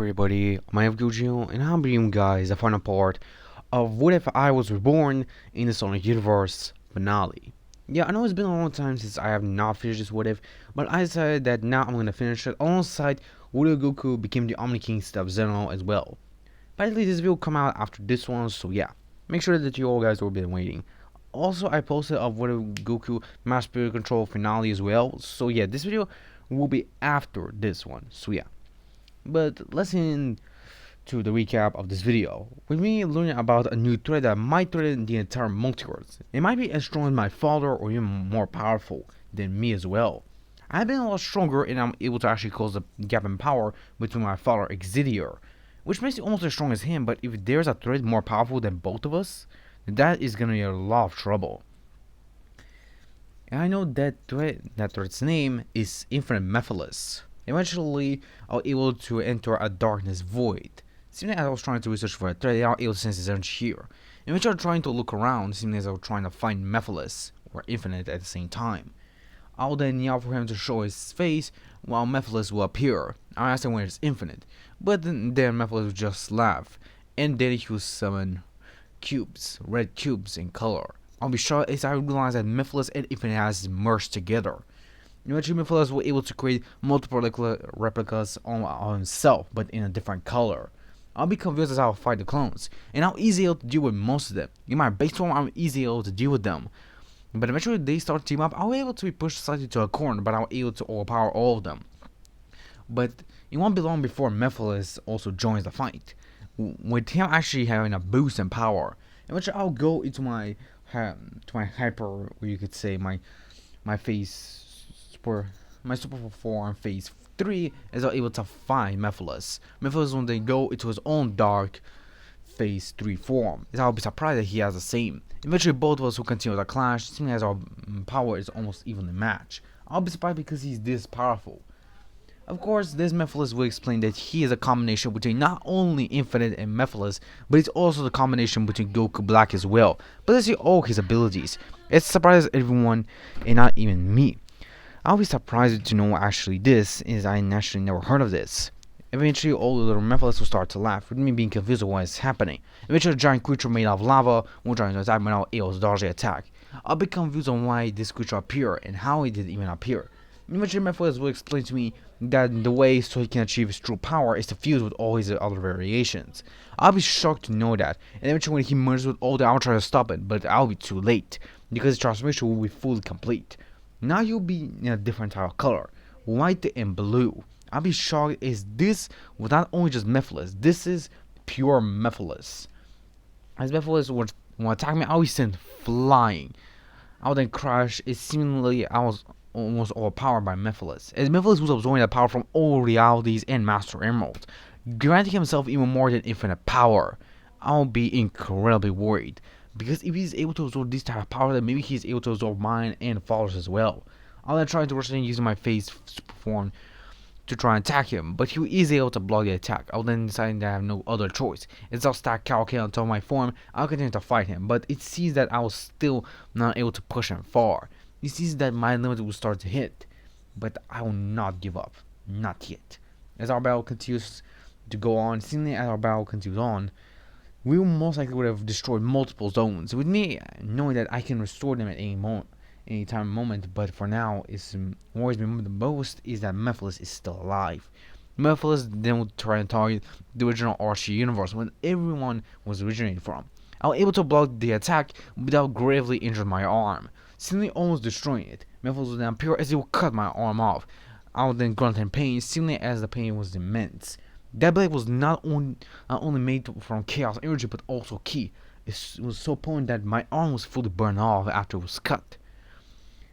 Everybody, my name is Gugio, and I'm bringing you guys the final part of What If I Was Reborn in the Sonic Universe finale. Yeah, I know it's been a long time since I have not finished this What If, but I decided that now I'm gonna finish it alongside what if Goku became the Omni King Step Zeno as well. Basically, this video will come out after this one, so yeah, make sure that you all guys will be waiting. Also, I posted a What If Goku Master Spirit Control finale as well, so yeah, this video will be after this one, so yeah. But let's into the recap of this video. With me learning about a new threat that might threaten the entire multiverse. It might be as strong as my father or even more powerful than me as well. I've been a lot stronger and I'm able to actually close the gap in power between my father Xavier, which makes me almost as strong as him, but if there's a threat more powerful than both of us, that is gonna be a lot of trouble. And I know that threat's name is Infinite Mephiles. Eventually, I was able to enter a darkness void. Seemed as I was trying to research for a threat, I was able to sense his energy here. Eventually, trying to look around, seemed as I was trying to find Mephiles, or Infinite at the same time. I will then yell for him to show his face, while Mephiles will appear. I asked him where it's Infinite, but then Mephiles would just laugh, and then he would summon cubes, red cubes in color. I'll be shocked as I realize that Mephiles and Infinite has merged together. Eventually, Mephiles was able to create multiple replicas on himself, but in a different color. I'll be confused as I'll fight the clones, and I'm easy able to deal with most of them. In my base form, I'm easy able to deal with them. But eventually, they start to team up. I was able to be pushed slightly to a corner, but I was able to overpower all of them. But it won't be long before Mephiles also joins the fight, with him actually having a boost in power. Eventually, I'll go into my hyper, or you could say my phase for my super form phase 3 is able to find Mephiles. Mephiles when they go into his own dark phase 3 form. I'll be surprised that he has the same. Eventually both of us will continue the clash, seeing as our power is almost evenly matched. I'll be surprised because he's this powerful. Of course, this Mephiles will explain that he is a combination between not only Infinite and Mephiles, but it's also the combination between Goku Black as well. But let's see all his abilities. It surprises everyone and not even me. I'll be surprised to know actually this, is I naturally never heard of this. Eventually all the little Mephiles will start to laugh, with me being confused of what is happening. Eventually a giant creature made of lava will try to attack me now able to dodge the attack. I'll be confused on why this creature appeared and how it did even appear. Eventually Mephiles will explain to me that the way so he can achieve his true power is to fuse with all his other variations. I'll be shocked to know that, and eventually when he merges with all I'll try to stop it, but I'll be too late, because his transformation will be fully complete. Now you'll be in a different type of color, white and blue. I'll be shocked, is this was not only just Mephiles, this is pure Mephiles. As Mephiles would attack me, I'll be sent flying. I would then crash. It seemingly I was almost overpowered by Mephiles, as Mephiles was absorbing the power from all realities and Master Emerald, granting himself even more than infinite power. I'll be incredibly worried, because if he's able to absorb this type of power, then maybe he's able to absorb mine and followers as well. I'll then try to rush in using my phase super form to try and attack him, but he is able to block the attack. I'll then decide that I have no other choice. It's I'll stack Kaoken on top of my form. I'll continue to fight him, but it seems that I was still not able to push him far. It seems that my limit will start to hit, but I will not give up. Not yet. As our battle continues to go on, seemingly as our battle continues on, we will most likely would have destroyed multiple zones. With me knowing that I can restore them at any time moment, but for now, it's worries me the most is that Mephiles is still alive. Mephiles then would try and target the original Archie universe when everyone was originated from. I was able to block the attack without gravely injuring my arm, seemingly almost destroying it. Mephiles would then appear as he would cut my arm off. I would then grunt in pain, seemingly as the pain was immense. That blade was not only made from chaos energy, but also ki. It was so potent that my arm was fully burned off after it was cut.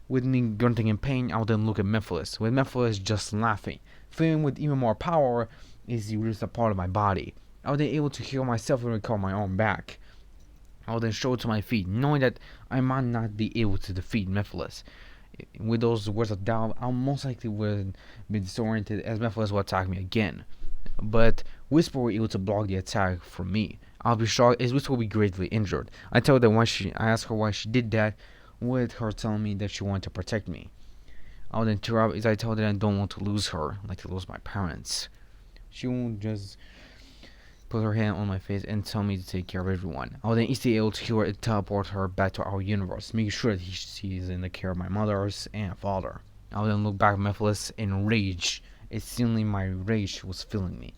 With me grunting in pain, I would then look at Mephiles, with Mephiles just laughing, filling with even more power as he released a part of my body. I was then able to heal myself and recover my arm back. I would then show to my feet, knowing that I might not be able to defeat Mephiles. With those words of doubt, I most likely would be disoriented as Mephiles would attack me again. But Whisper were able to block the attack from me. I'll be shocked as Whisper will be greatly injured. I asked her why she did that, with her telling me that she wanted to protect me. I would then tear up as I told her I don't want to lose her, like to lose my parents. She won't just put her hand on my face and tell me to take care of everyone. I will then instantly able to heal her and teleport her back to our universe, making sure that she's in the care of my mothers and father. I will then look back at Mephiles in rage. It seemed like my rage was filling me.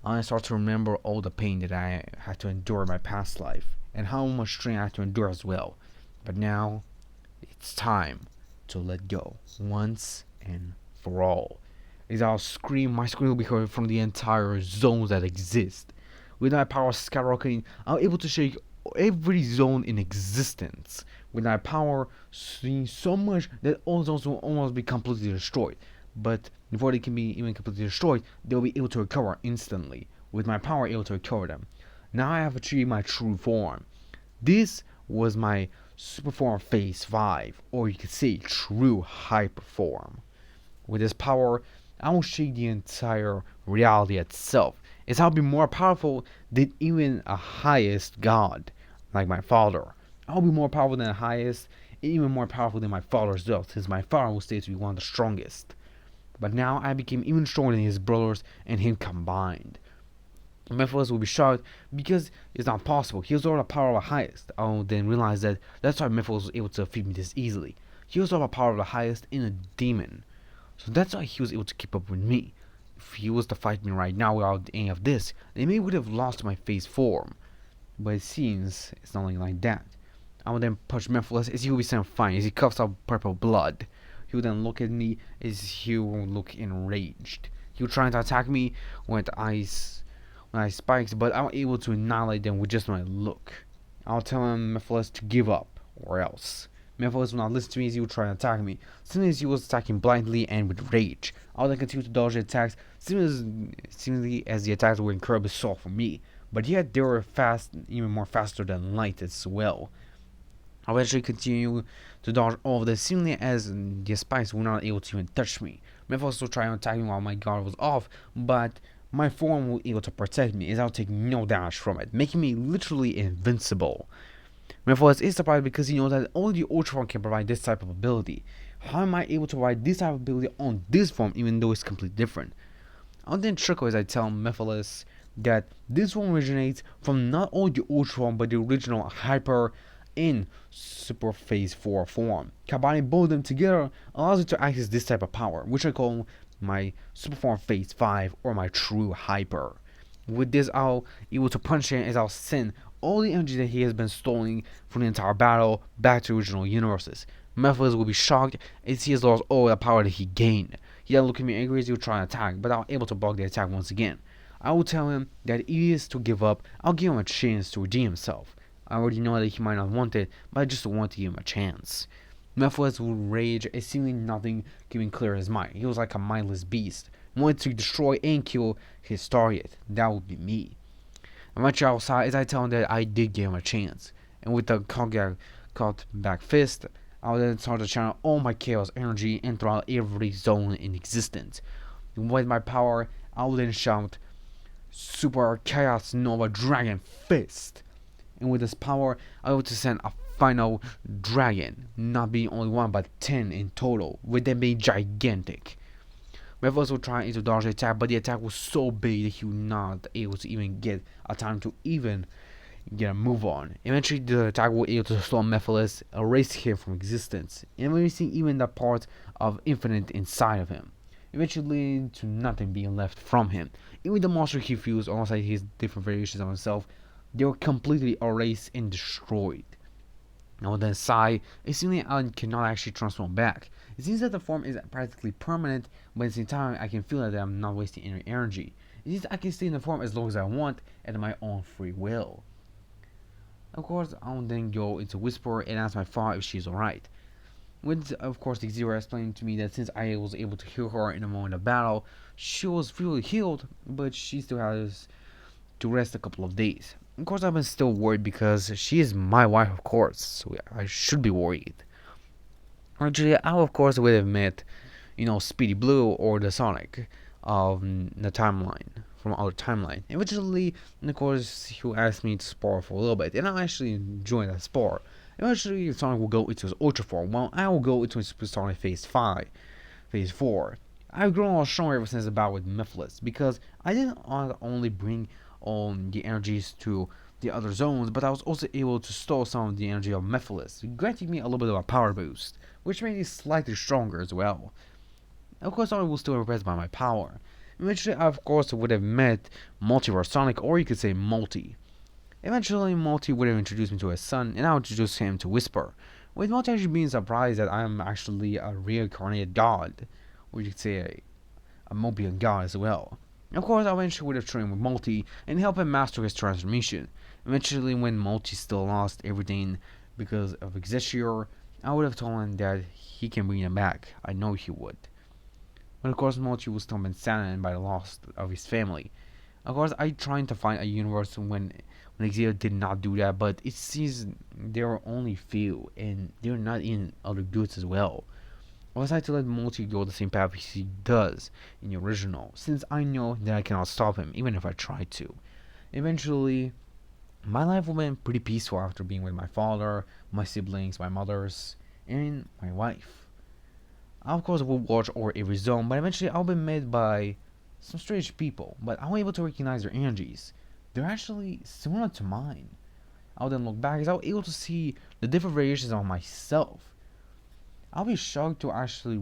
I start to remember all the pain that I had to endure in my past life, and how much strain I had to endure as well. But now, it's time to let go, once and for all. As I'll scream, my scream will be heard from the entire zones that exist. With my power skyrocketing, I'm able to shake every zone in existence. With my power seeing so much that all zones will almost be completely destroyed. But before they can be even completely destroyed, they'll be able to recover instantly. With my power able to recover them. Now I have achieved my true form. This was my super form phase 5, or you could say true hyper form. With this power, I will shake the entire reality itself. It's I'll be more powerful than even a highest god, like my father. I'll be more powerful than the highest, and even more powerful than my father as well, since my father will stay to be one of the strongest. But now I became even stronger than his brothers and him combined. Mephiles will be shocked because it's not possible. He was all the power of the highest. I will then realize that that's why Mephiles was able to defeat me this easily. He was all the power of the highest in a demon. So that's why he was able to keep up with me. If he was to fight me right now without any of this, then maybe would have lost my phase form. But it seems it's not like that. I will then punch Mephiles as he will be saying fine as he coughs out purple blood. He will then look at me as he will look enraged. He will try to attack me with ice spikes, but I'm able to annihilate them with just my look. I'll tell him Mephiles to give up, or else. Mephiles will not listen to me as he will try to attack me, seemingly as he was attacking blindly and with rage. I'll then continue to dodge the attacks, seemingly as the attacks were incredibly soft for me, but yet they were fast, even more faster than light as well. I'll eventually continue to dodge all of this, seemingly as the spikes were not able to even touch me. Mephiles will try to attack me while my guard was off, but my form will be able to protect me as I'll take no damage from it, making me literally invincible. Mephiles is surprised because he knows that only the Ultra form can provide this type of ability. How am I able to provide this type of ability on this form even though it's completely different? I'll then chuckle as I tell Mephiles that this one originates from not only the Ultra form but the original Hyper in Super Phase 4 form. Combining both of them together allows it to access this type of power, which I call my Super Form Phase 5 or my True Hyper. With this, I'll be able to punch him as I'll send all the energy that he has been stealing from the entire battle back to original universes. Mephiles will be shocked as he has lost all the power that he gained. He then look at me angry as he will try to attack, but I'm able to block the attack once again. I will tell him that if he is to give up, I'll give him a chance to redeem himself. I already know that he might not want it, but I just want to give him a chance. Mephiles will rage as seemingly nothing can clear his mind. He was like a mindless beast, wanted to destroy and kill his target. That would be me. Eventually outside as I tell him that I did give him a chance. And with the caught back fist, I will then start to channel all my chaos energy and throughout every zone in existence. And with my power, I will then shout Super Chaos Nova Dragon Fist. And with this power, I will to send a final dragon, not being only one but 10 in total, with them being gigantic. Mephiles will try to dodge the attack, but the attack was so big that he was not able to even get a time to even get a move on. Eventually, the attack will be able to slow Mephiles, erase him from existence, and erasing even the part of infinite inside of him, eventually leading to nothing being left from him. Even the monster he fused alongside his different variations of himself, they were completely erased and destroyed. Now then sigh, it seems like I cannot actually transform back. It seems that the form is practically permanent, but at the same time I can feel that I'm not wasting any energy. It seems I can stay in the form as long as I want at my own free will. Of course, I'll then go into Whisper and ask my father if she's alright. With, of course, the Zero explained to me that since I was able to heal her in a moment of battle, she was fully healed, but she still has to rest a couple of days. Of course, I'm still worried because she is my wife, of course, so I should be worried. Actually, I of course would have met, Speedy Blue or the Sonic of the timeline, from our timeline. Eventually, of course, he asked me to spar for a little bit, and I actually enjoyed that spar. Eventually, Sonic will go into his Ultra form, while I will go into his Supersonic Phase 5, Phase 4. I've grown a lot stronger ever since about with Mythless because I didn't only bring on the energies to the other zones, but I was also able to store some of the energy of Mythless, granting me a little bit of a power boost, which made me slightly stronger as well. Of course, I was still impressed by my power. Eventually, I of course would have met Multiverse Sonic, or you could say Multi. Eventually, Multi would have introduced me to his son, and I would introduce him to Whisper, with Multi actually being surprised that I am actually a reincarnated god, or you could say a Mobian god as well. Of course, I eventually would have trained with Multi and help him master his transformation. Eventually, when Multi still lost everything because of Executor, I would have told him that he can bring him back. I know he would. But of course, Multi was still been saddened by the loss of his family. Of course, I tried to find a universe when Xavier did not do that, but it seems there are only few, and they're not in other goods as well. I decided to let Multi go the same path he does in the original, since I know that I cannot stop him, even if I try to. Eventually, my life will be pretty peaceful after being with my father, my siblings, my mothers, and my wife. I of course will watch over every zone, but eventually I'll be met by some strange people, but I'm able to recognize their energies. They're actually similar to mine. I'll then look back as I'll be able to see the different variations of myself. I'll be shocked to actually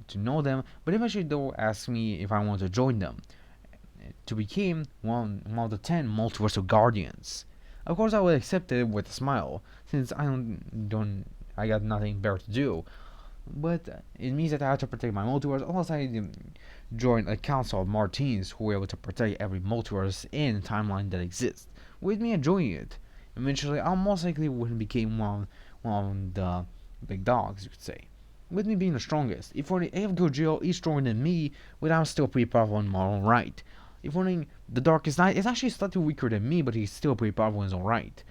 to know them, but eventually they'll ask me if I want to join them to become one of the 10 multiversal guardians. Of course, I will accept it with a smile, since I got nothing better to do. But it means that I have to protect my multiverse, unless I join a council of Martins who are able to protect every multiverse and timeline that exists. With me enjoying it, eventually I'll most likely would become one of the big dogs, you could say. With me being the strongest. If only AF Gojiro is stronger than me, but I'm still pretty powerful in my own right. If only the Darkest Knight is actually slightly weaker than me, but he's still pretty powerful in his own right.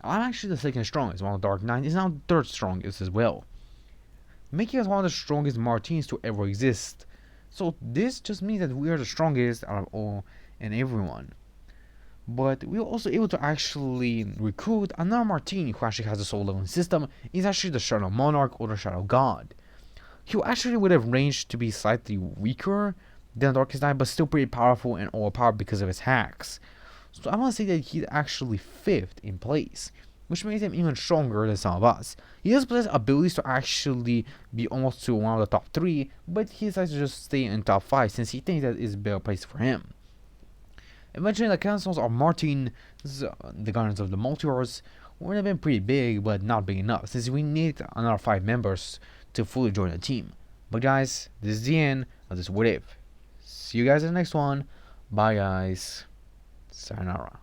I'm actually the second strongest, while the Dark Knight is now the third strongest as well, making us one of the strongest Martins to ever exist. So this just means that we are the strongest out of all and everyone. But we were also able to actually recruit another Martin who actually has a soul leveling system. He's actually the Shadow Monarch or the Shadow God. He actually would have ranged to be slightly weaker than Darkest Knight, but still pretty powerful and overpowered because of his hacks. So I want to say that he's actually 5th in place, which makes him even stronger than some of us. He does possess abilities to actually be almost to one of the top 3, but he decides to just stay in top 5 since he thinks that is a better place for him. Eventually, the councils of Martin, the Guardians of the Multiverse, would have been pretty big, but not big enough, since we need another 5 members to fully join the team. But guys, this is the end of this What If. See you guys in the next one. Bye guys. Sayonara.